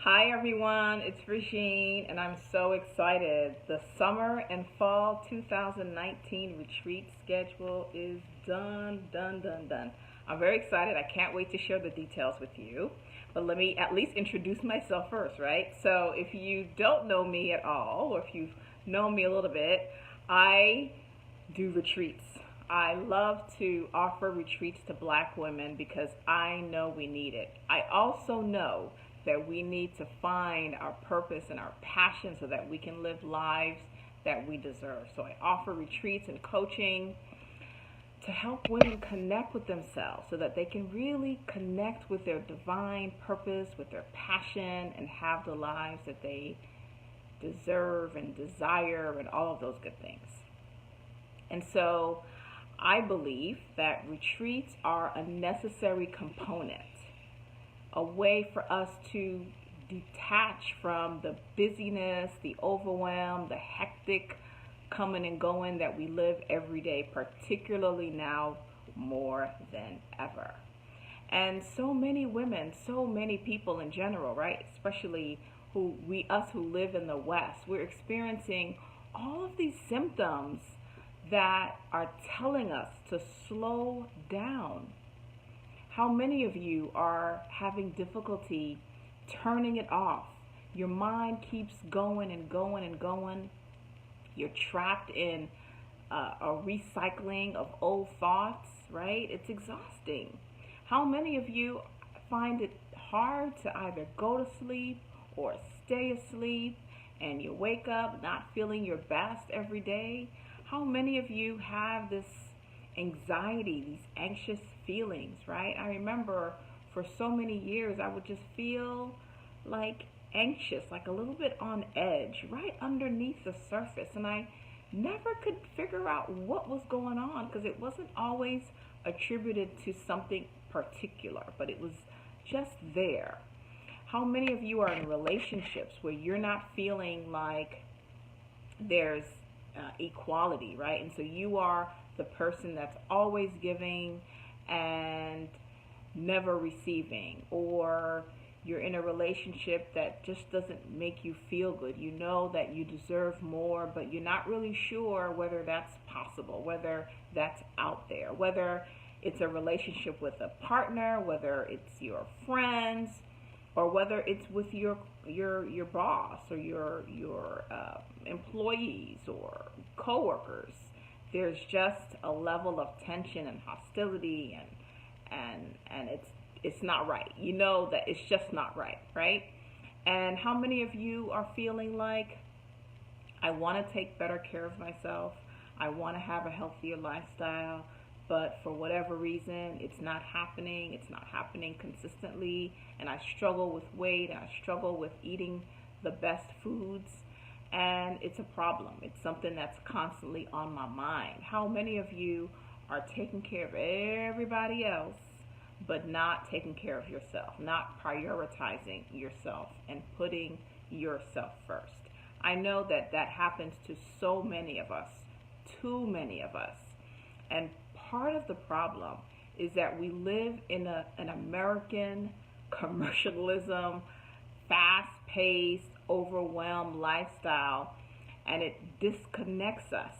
Hi everyone, it's Regine and I'm so excited. The summer and fall 2019 retreat schedule is done. I'm very excited. I can't wait to share the details with you. But let me at least introduce myself first, right? So if you don't know me at all, or if you've known me a little bit, I do retreats. I love to offer retreats to black women because I know we need it. I also know that we need to find our purpose and our passion so that we can live lives that we deserve. So I offer retreats and coaching to help women connect with themselves so that they can really connect with their divine purpose, with their passion, and have the lives that they deserve and desire and all of those good things. And so I believe that retreats are a necessary component, a way for us to detach from the busyness, the overwhelm, the hectic coming and going that we live every day, particularly now more than ever. And so many women, so many people in general, right? Especially us who live in the West, we're experiencing all of these symptoms that are telling us to slow down. How many of you are having difficulty turning it off? Your mind keeps going and going and going. You're trapped in a recycling of old thoughts, right? It's exhausting. How many of you find it hard to either go to sleep or stay asleep and you wake up not feeling your best every day? How many of you have this anxiety, these anxious feelings, right? I remember for so many years I would just feel like anxious, like a little bit on edge, right underneath the surface. And I never could figure out what was going on because it wasn't always attributed to something particular, but it was just there. How many of you are in relationships where you're not feeling like there's equality, right? And so you are the person that's always giving and never receiving, or you're in a relationship that just doesn't make you feel good. You know that you deserve more, but you're not really sure whether that's possible, whether that's out there, whether it's a relationship with a partner, whether it's your friends, or whether it's with your boss or your employees or coworkers. There's just a level of tension and hostility, and it's not right. You know that it's just not right, right? And how many of you are feeling like, I want to take better care of myself, I want to have a healthier lifestyle, but for whatever reason it's not happening consistently, and I struggle with weight, and I struggle with eating the best foods, and it's a problem. It's something that's constantly on my mind. How many of you are taking care of everybody else but not taking care of yourself, not prioritizing yourself and putting yourself first? I know that that happens to so many of us, too many of us. And part of the problem is that we live in an American commercialism, fast paced, overwhelmed lifestyle, and it disconnects us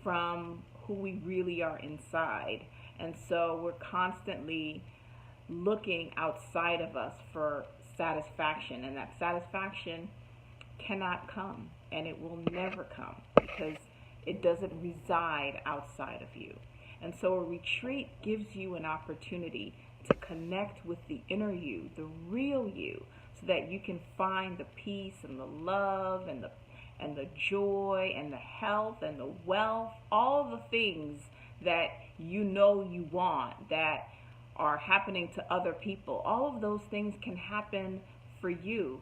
from who we really are inside. And so we're constantly looking outside of us for satisfaction, and that satisfaction cannot come, and it will never come because it doesn't reside outside of you. And so a retreat gives you an opportunity to connect with the inner you, the real you, so that you can find the peace and the love and the joy and the health and the wealth, all the things that you know you want that are happening to other people. All of those things can happen for you,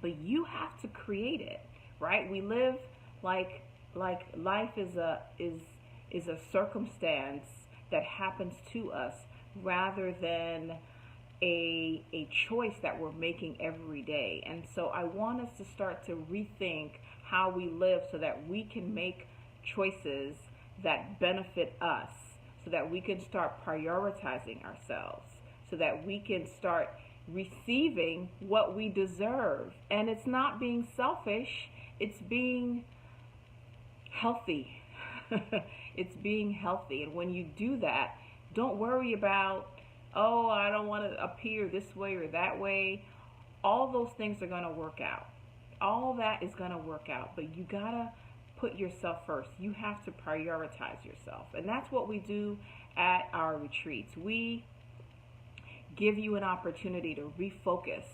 but you have to create it, right? We live like life is a circumstance that happens to us rather than a choice that we're making every day. And so I want us to start to rethink how we live so that we can make choices that benefit us, so that we can start prioritizing ourselves, so that we can start receiving what we deserve. And it's not being selfish, it's being healthy. It's being healthy. And when you do that, don't worry about, oh, I don't want to appear this way or that way. All those things are going to work out. All that is going to work out. But you got to put yourself first. You have to prioritize yourself. And that's what we do at our retreats. We give you an opportunity to refocus.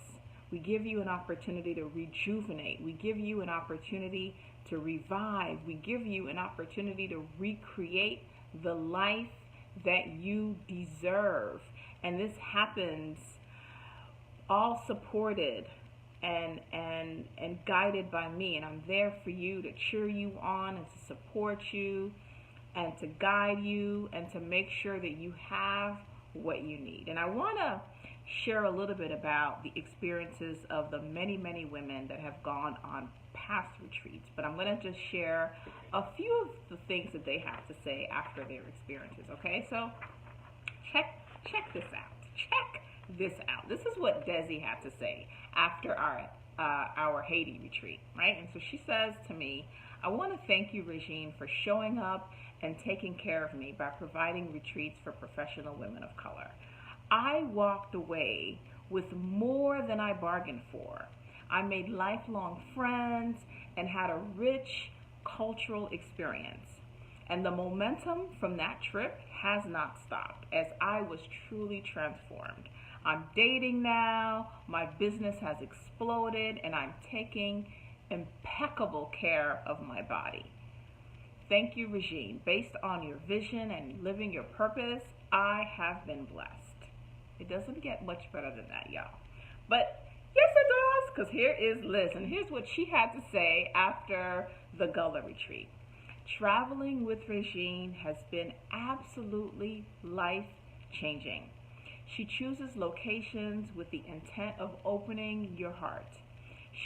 We give you an opportunity to rejuvenate. We give you an opportunity to revive. We give you an opportunity to recreate the life that you deserve. And this happens all supported and guided by me. And I'm there for you to cheer you on and to support you and to guide you and to make sure that you have what you need. And I want to share a little bit about the experiences of the many, many women that have gone on past retreats. But I'm going to just share a few of the things that they have to say after their experiences. Okay, so check this out. Check this out. This is what Desi had to say after our Haiti retreat, right? And so she says to me, I want to thank you, Regine, for showing up and taking care of me by providing retreats for professional women of color. I walked away with more than I bargained for. I made lifelong friends and had a rich cultural experience. And the momentum from that trip has not stopped as I was truly transformed. I'm dating now, my business has exploded, and I'm taking impeccable care of my body. Thank you, Regine. Based on your vision and living your purpose, I have been blessed. It doesn't get much better than that, y'all. But yes, it does, because here is Liz, and here's what she had to say after the Gullah retreat. Traveling with Regine has been absolutely life-changing. She chooses locations with the intent of opening your heart.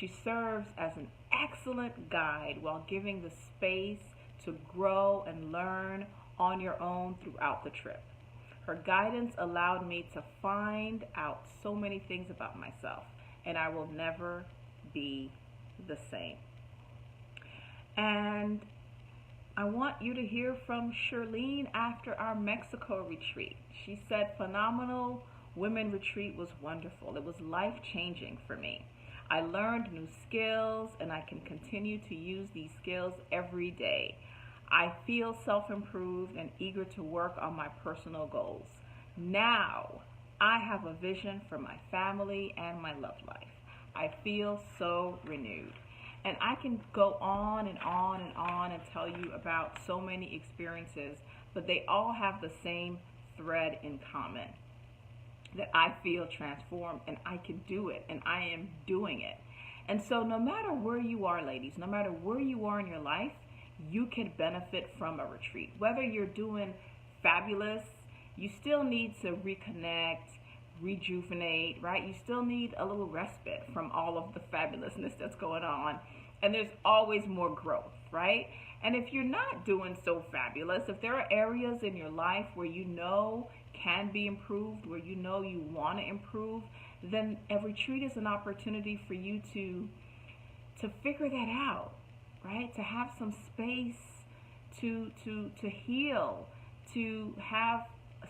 She serves as an excellent guide while giving the space to grow and learn on your own throughout the trip. Her guidance allowed me to find out so many things about myself, and I will never be the same. And I want you to hear from Shirlene after our Mexico retreat. She said, phenomenal women retreat was wonderful. It was life-changing for me. I learned new skills, and I can continue to use these skills every day. I feel self-improved and eager to work on my personal goals. Now, I have a vision for my family and my love life. I feel so renewed. And I can go on and on and on and tell you about so many experiences, but they all have the same thread in common. That I feel transformed and I can do it and I am doing it. And so no matter where you are, ladies, no matter where you are in your life, you can benefit from a retreat. Whether you're doing fabulous, you still need to reconnect, rejuvenate, right? You still need a little respite from all of the fabulousness that's going on. And there's always more growth, right? And if you're not doing so fabulous, if there are areas in your life where you know can be improved, where you know you want to improve, then a retreat is an opportunity for you to figure that out, right? To have some space to heal, to have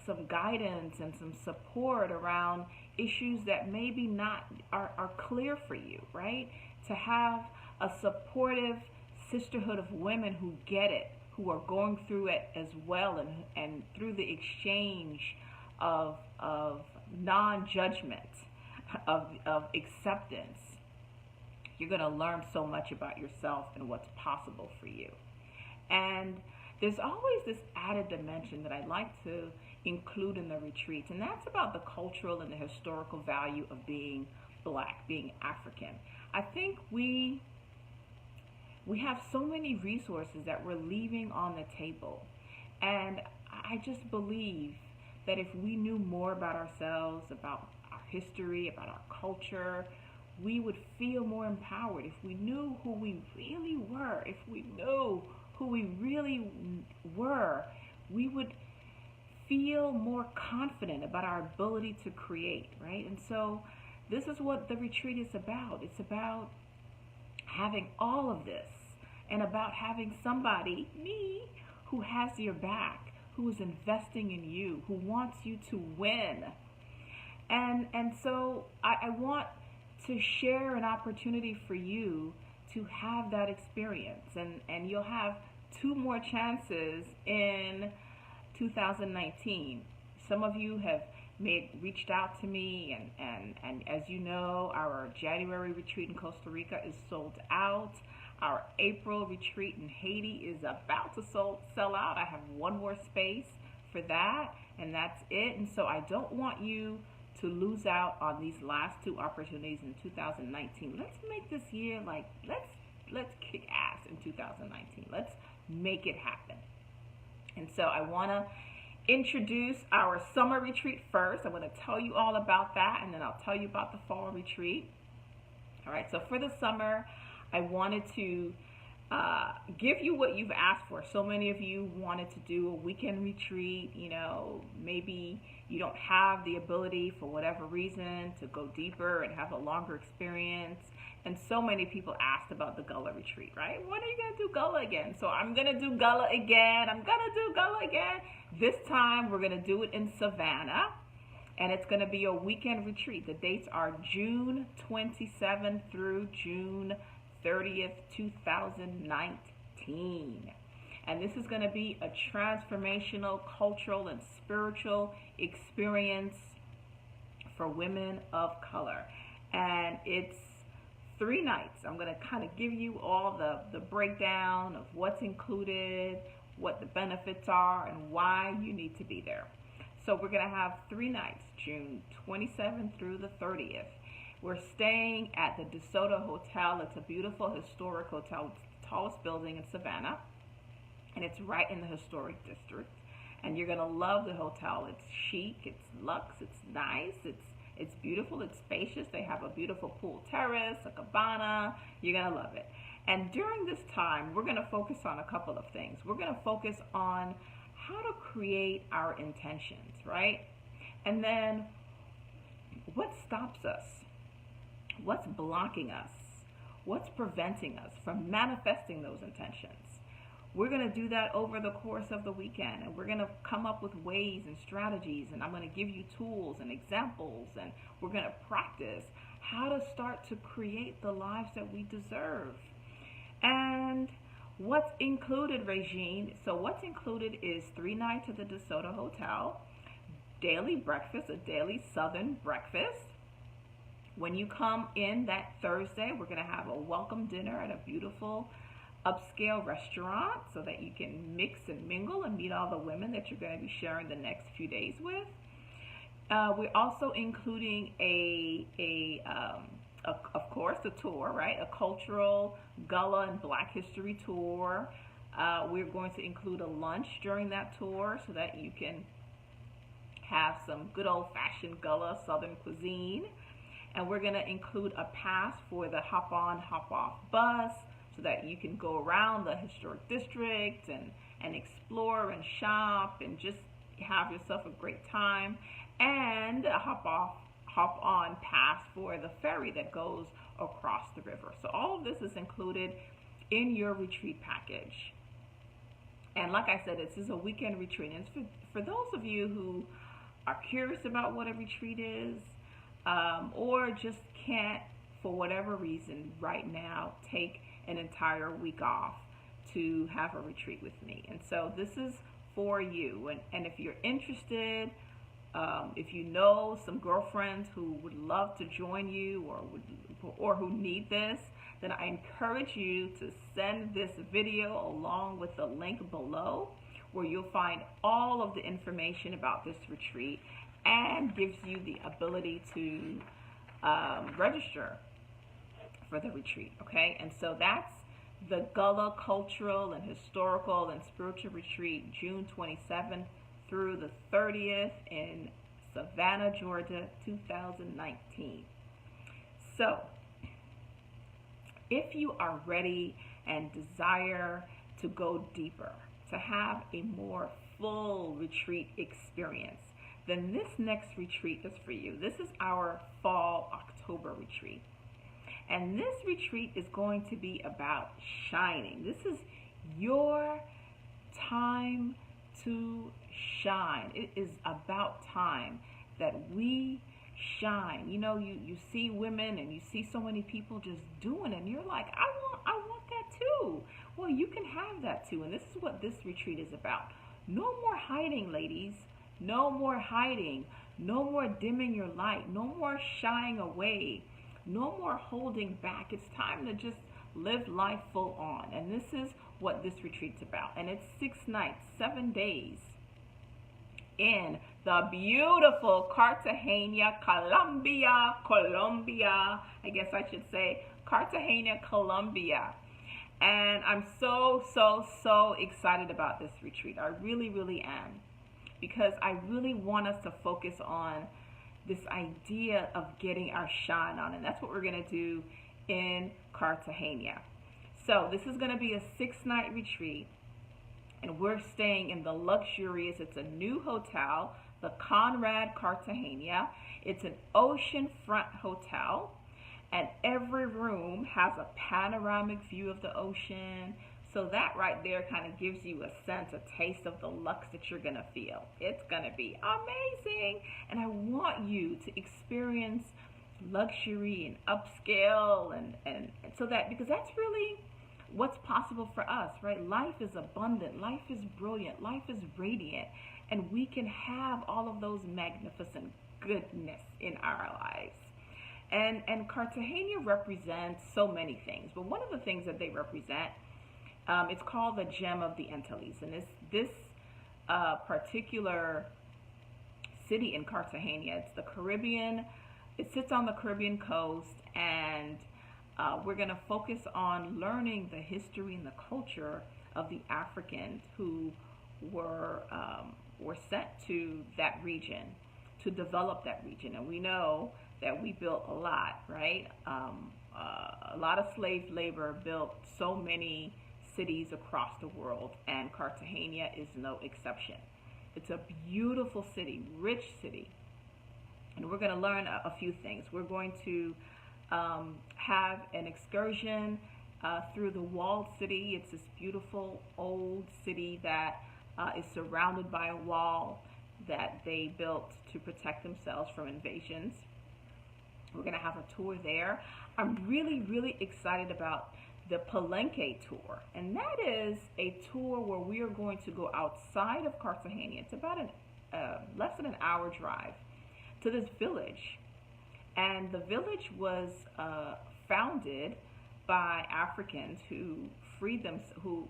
some guidance and some support around issues that maybe not are clear for you, right? To have a supportive sisterhood of women who get it, who are going through it as well, and through the exchange of non-judgment, of acceptance, you're going to learn so much about yourself and what's possible for you. And there's always this added dimension that I'd like to include in the retreats, and that's about the cultural and the historical value of being Black, being African. I think we have so many resources that we're leaving on the table, and I just believe that if we knew more about ourselves, about our history, about our culture, we would feel more empowered. If we knew who we really were, if we knew who we really were, we would feel more confident about our ability to create, right? And so this is what the retreat is about. It's about having all of this and about having somebody, me, who has your back, who is investing in you, who wants you to win. And so I want to share an opportunity for you to have that experience. And you'll have two more chances in 2019. Some of you have reached out to me, and as you know, our January retreat in Costa Rica is sold out. Our April retreat in Haiti is about to sell out. I have one more space for that, and that's it. And so I don't want you to lose out on these last two opportunities in 2019. Let's make this year let's kick ass in 2019. Let's make it happen. And so I want to introduce our summer retreat first. I'm going to tell you all about that, and then I'll tell you about the fall retreat. All right, so for the summer, I wanted to give you what you've asked for. So many of you wanted to do a weekend retreat. You know, maybe you don't have the ability for whatever reason to go deeper and have a longer experience. And so many people asked about the Gullah retreat, right? When are you going to do Gullah again? So I'm going to do Gullah again. This time we're going to do it in Savannah. And it's going to be a weekend retreat. The dates are June 27th through June 30th, 2019. And this is going to be a transformational, cultural, and spiritual experience for women of color. And it's 3 nights. I'm going to kind of give you all the breakdown of what's included, what the benefits are, and why you need to be there. So we're going to have 3 nights, June 27th through the 30th. We're staying at the DeSoto Hotel. It's a beautiful historic hotel. It's the tallest building in Savannah, and it's right in the historic district. And you're going to love the hotel. It's chic, it's luxe, it's nice, it's beautiful, it's spacious. They have a beautiful pool terrace, a cabana. You're going to love it. And during this time, we're going to focus on a couple of things. We're going to focus on how to create our intentions, right? And then what stops us? What's blocking us? What's preventing us from manifesting those intentions? We're going to do that over the course of the weekend, and we're going to come up with ways and strategies, and I'm going to give you tools and examples, and we're going to practice how to start to create the lives that we deserve. And what's included, Regine? So what's included is 3 nights at the DeSoto Hotel, daily breakfast, a daily Southern breakfast. When you come in that Thursday, we're going to have a welcome dinner at a beautiful upscale restaurant so that you can mix and mingle and meet all the women that you're going to be sharing the next few days with. We're also including of course, a tour, right? A cultural Gullah and Black History tour. We're going to include a lunch during that tour so that you can have some good old-fashioned Gullah Southern cuisine. And we're going to include a pass for the hop-on, hop-off bus so that you can go around the historic district and explore and shop and just have yourself a great time. And a hop-on pass for the ferry that goes across the river. So all of this is included in your retreat package. And like I said, this is a weekend retreat. And it's for those of you who are curious about what a retreat is, or just can't, for whatever reason, right now, take an entire week off to have a retreat with me. And so this is for you. And if you're interested, if you know some girlfriends who would love to join you or who need this, then I encourage you to send this video along with the link below, where you'll find all of the information about this retreat and gives you the ability to register for the retreat, okay? And so that's the Gullah Cultural and Historical and Spiritual Retreat, June 27th through the 30th in Savannah, Georgia, 2019. So, if you are ready and desire to go deeper, to have a more full retreat experience, then this next retreat is for you. This is our fall October retreat. And this retreat is going to be about shining. This is your time to shine. It is about time that we shine. You know, you see women and you see so many people just doing it, and you're like, I want that too. Well, you can have that too. And this is what this retreat is about. No more hiding, ladies. No more hiding. No more dimming your light. No more shying away. No more holding back. It's time to just live life full on. And this is what this retreat's about. And it's 6 nights, 7 days in the beautiful Cartagena, Colombia. I guess I should say Cartagena, Colombia. And I'm so excited about this retreat. I really am. Because I really want us to focus on this idea of getting our shine on. And that's what we're going to do in Cartagena. So this is going to be a 6-night retreat. And we're staying in the luxurious, it's a new hotel, the Conrad Cartagena. It's an oceanfront hotel. And every room has a panoramic view of the ocean. So that right there kind of gives you a sense, a taste of the lux that you're going to feel. It's going to be amazing. And I want you to experience luxury and upscale and so that, because that's really what's possible for us, right? Life is abundant. Life is brilliant. Life is radiant. And we can have all of those magnificent goodness in our lives. And Cartagena represents so many things. But one of the things that they represent, it's called the Gem of the Antilles. And this particular city in Cartagena, it's the Caribbean. It sits on the Caribbean coast, and we're going to focus on learning the history and the culture of the Africans who were sent to that region to develop that region. And we know that we built a lot, right? A lot of slave labor built so many cities across the world, and Cartagena is no exception. It's a beautiful city, rich city, and we're going to learn a few things. We're going to have an excursion through the walled city. It's this beautiful old city that is surrounded by a wall that they built to protect themselves from invasions. We're going to have a tour there. I'm really excited about the Palenque tour, and that is a tour where we are going to go outside of Cartagena. It's about less than an hour drive to this village, and the village was founded by Africans who freed them, who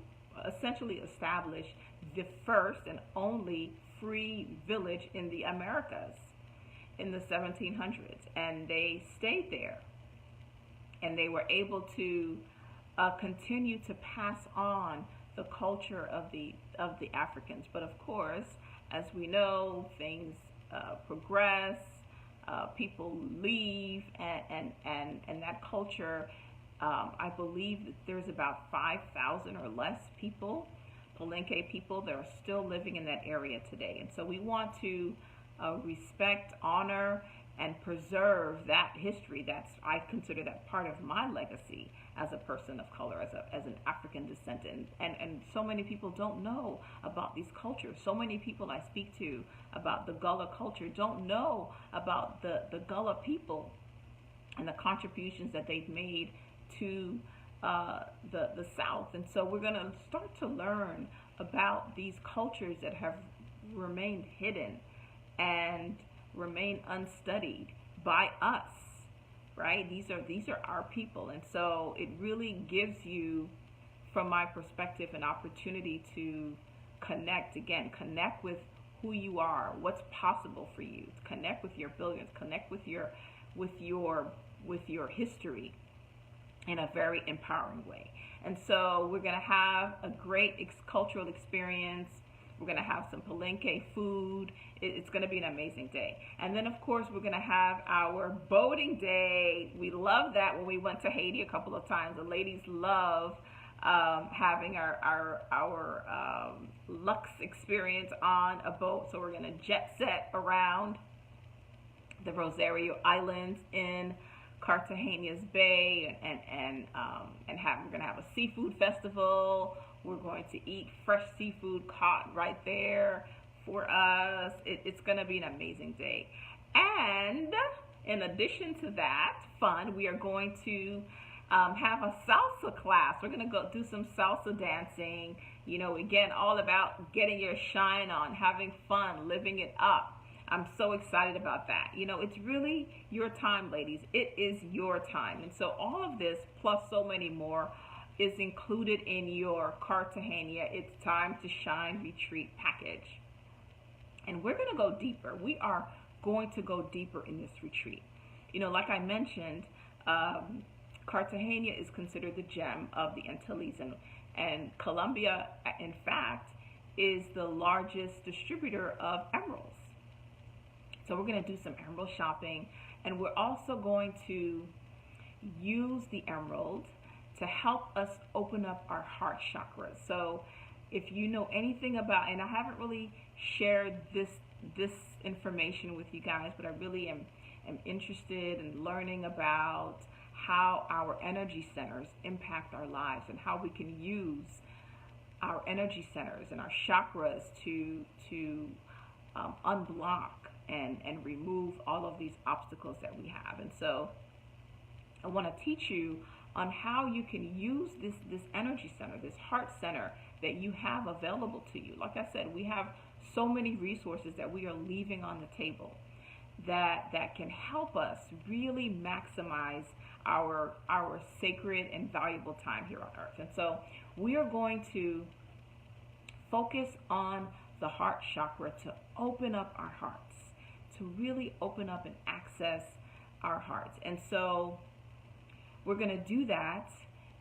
essentially established the first and only free village in the Americas in the 1700s, and they stayed there, and they were able to continue to pass on the culture of the Africans. But of course, as we know, things progress, people leave, and that culture, I believe that there's about 5,000 or less people, Palenque people, that are still living in that area today. And so we want to respect, honor, and preserve that history. I consider that part of my legacy as a person of color, as an African descendant. And so many people don't know about these cultures. So many people I speak to about the Gullah culture don't know about the Gullah people and the contributions that they've made to the South. And so we're going to start to learn about these cultures that have remained hidden and remain unstudied by us, right? These are our people. And so it really gives you, from my perspective, an opportunity to connect with who you are, what's possible for you, connect with your brilliance, connect with your history in a very empowering way. And so we're going to have a great cultural experience. We're going to have some Palenque food. It's going to be an amazing day. And then, of course, we're going to have our boating day. We love that when we went to Haiti a couple of times. The ladies love having our Lux experience on a boat. So we're going to jet set around the Rosario Islands in Cartagena's Bay, we're going to have a seafood festival. We're going to eat fresh seafood caught right there for us. It's going to be an amazing day. And in addition to that fun, we are going to have a salsa class. We're going to go do some salsa dancing. You know, again, all about getting your shine on, having fun, living it up. I'm so excited about that. You know, it's really your time, ladies. It is your time. And so all of this, plus so many more, is included in your Cartagena It's Time to Shine retreat package. And we're going to go deeper. We are going to go deeper in this retreat. You know, like I mentioned, Cartagena is considered the gem of the Antilles. And Colombia, in fact, is the largest distributor of emeralds. So we're going to do some emerald shopping, and we're also going to use the emerald to help us open up our heart chakra. So if you know anything about, and I haven't really shared this information with you guys, but I really am interested in learning about how our energy centers impact our lives and how we can use our energy centers and our chakras to unblock and remove all of these obstacles that we have. And so I want to teach you on how you can use this energy center, this heart center that you have available to you. Like I said, we have so many resources that we are leaving on the table that can help us really maximize our sacred and valuable time here on earth. And so we are going to focus on the heart chakra to open up our hearts, to really open up and access our hearts. And so we're going to do that,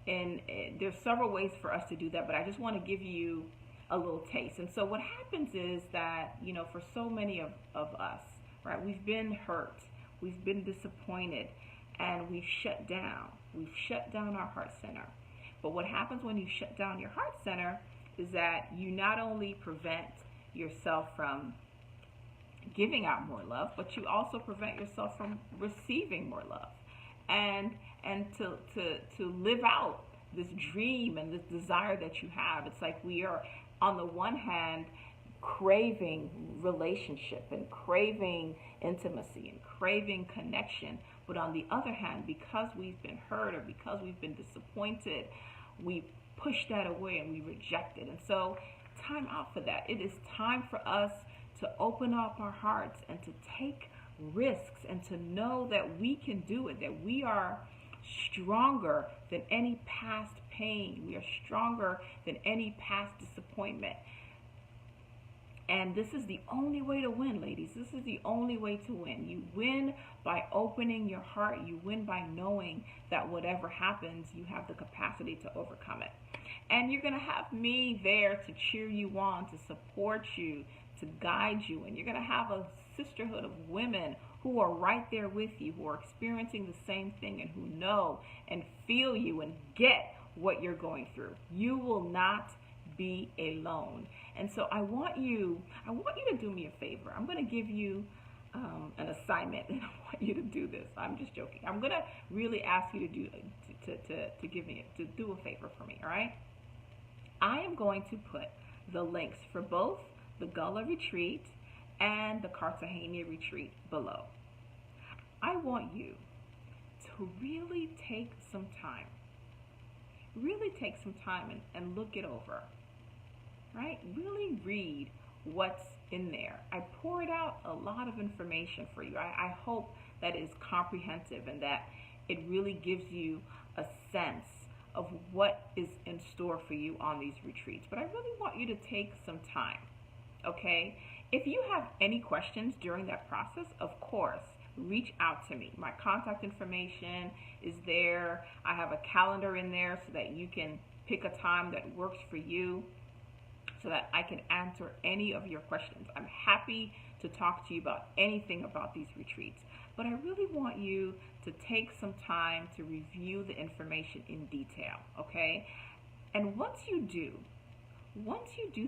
and there's several ways for us to do that, but I just want to give you a little taste. And so what happens is that, you know, for so many of us, right, we've been hurt, we've been disappointed, and we've shut down. We've shut down our heart center. But what happens when you shut down your heart center is that you not only prevent yourself from giving out more love, but you also prevent yourself from receiving more love, and to live out this dream and this desire that you have. It's like we are, on the one hand, craving relationship and craving intimacy and craving connection, but on the other hand, because we've been hurt or because we've been disappointed, we push that away and we reject it. And so time out for that. It is time for us to open up our hearts and to take risks and to know that we can do it, that we are stronger than any past pain. We are stronger than any past disappointment. And this is the only way to win, ladies. This is the only way to win. You win by opening your heart. You win by knowing that whatever happens, you have the capacity to overcome it. And you're going to have me there to cheer you on, to support you, to guide you. And you're going to have a sisterhood of women who are right there with you, who are experiencing the same thing and who know and feel you and get what you're going through. You will not be alone. And so I want you to do me a favor. I'm going to give you an assignment, and I want you to do this. I'm just joking. I'm going to really ask you to do a favor for me. All right? I am going to put the links for both the Gullah retreat and the Cartagena retreat below. I want you to really take some time. Really take some time and look it over. Right? Really read what's in there. I poured out a lot of information for you. I hope that is comprehensive and that it really gives you a sense of what is in store for you on these retreats. But I really want you to take some time, okay? If you have any questions during that process, of course, reach out to me. My contact information is there. I have a calendar in there so that you can pick a time that works for you, so that I can answer any of your questions. I'm happy to talk to you about anything about these retreats, but I really want you to take some time to review the information in detail, okay? And once you do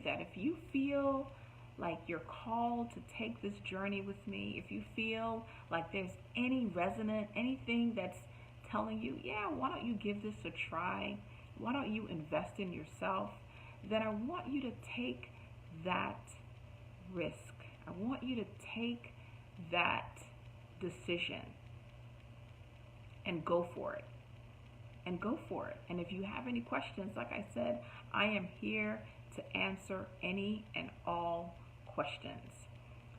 that, if you feel like you're called to take this journey with me, if you feel like there's any resonant, anything that's telling you, yeah, why don't you give this a try? Why don't you invest in yourself? Then I want you to take that risk. I want you to take that decision and go for it. And go for it. And if you have any questions, like I said, I am here to answer any and all questions.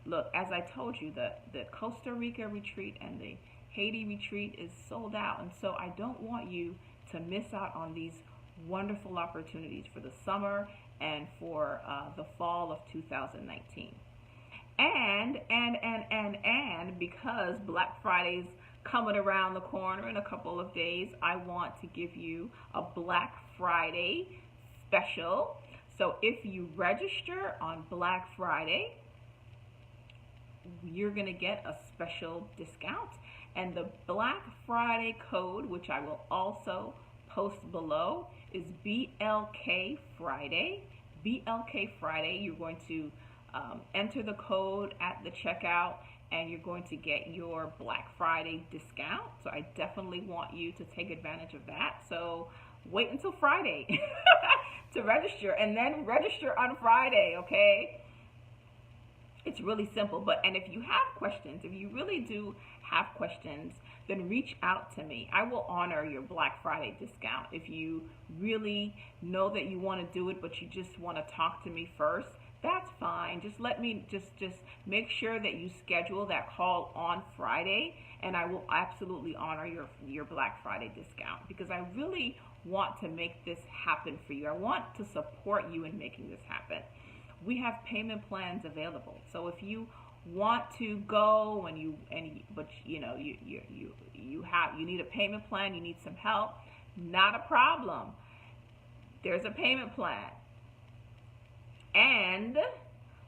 Look, as I told you, the Costa Rica retreat and the Haiti retreat is sold out. And so I don't want you to miss out on these wonderful opportunities for the summer and for the fall of 2019. And because Black Friday's coming around the corner in a couple of days, I want to give you a Black Friday special. So if you register on Black Friday, you're going to get a special discount. And the Black Friday code, which I will also post below, is BLK Friday. BLK Friday. You're going to enter the code at the checkout, and you're going to get your Black Friday discount. So I definitely want you to take advantage of that. So wait until Friday to register, and then register on Friday, okay? It's really simple. And if you have questions, if you really do have questions, then reach out to me. I will honor your Black Friday discount. If you really know that you want to do it, but you just want to talk to me first, that's fine. Just let me just make sure that you schedule that call on Friday, and I will absolutely honor your Black Friday discount, because I really want to make this happen for you. I want to support you in making this happen. We have payment plans available. So if you want to go but you need a payment plan, you need some help, not a problem. There's a payment plan. And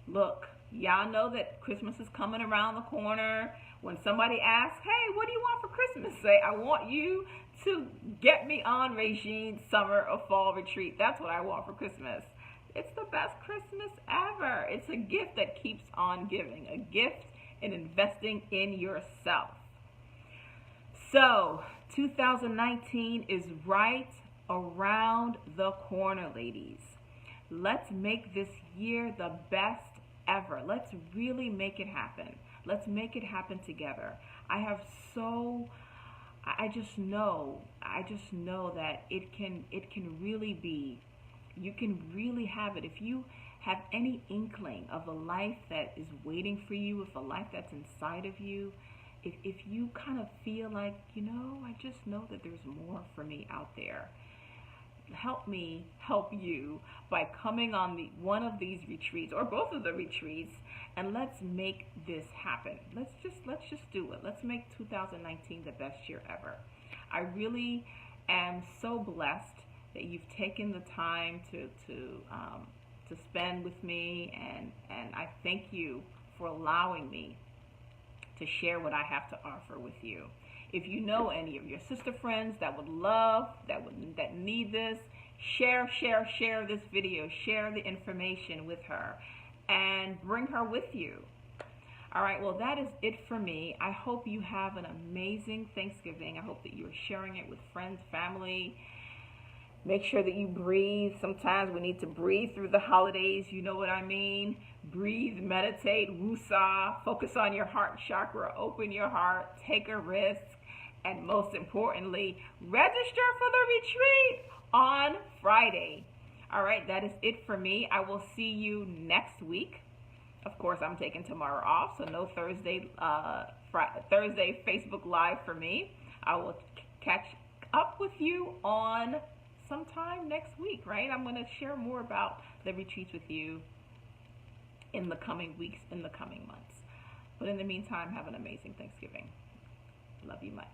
look, y'all know that Christmas is coming around the corner. When somebody asks, hey, what do you want for Christmas? Say, I want you to get me on Regine's summer or fall retreat. That's what I want for Christmas. It's the best Christmas ever. It's a gift that keeps on giving, a gift in investing in yourself. So 2019 is right around the corner, ladies. Let's make this year the best ever. Let's really make it happen. Let's make it happen together. I just know that it can really be. You can really have it. If you have any inkling of a life that is waiting for you, if a life that's inside of you, if you kind of feel like, I just know that there's more for me out there, help me help you by coming on one of these retreats or both of the retreats, and let's make this happen. Let's just do it. Let's make 2019 the best year ever. I really am so blessed that you've taken the time to spend with me, and I thank you for allowing me to share what I have to offer with you. If you know any of your sister friends that would love, that need this, share this video, share the information with her, and bring her with you. All right, well, that is it for me. I hope you have an amazing Thanksgiving. I hope that you're sharing it with friends, family. Make sure that you breathe. Sometimes we need to breathe through the holidays. You know what I mean? Breathe, meditate, woosah, focus on your heart chakra, open your heart, take a risk, and most importantly, register for the retreat on Friday. All right, that is it for me. I will see you next week. Of course, I'm taking tomorrow off, so no Thursday Facebook Live for me. I will catch up with you on sometime next week, right? I'm going to share more about the retreats with you in the coming weeks, in the coming months. But in the meantime, have an amazing Thanksgiving. Love you much.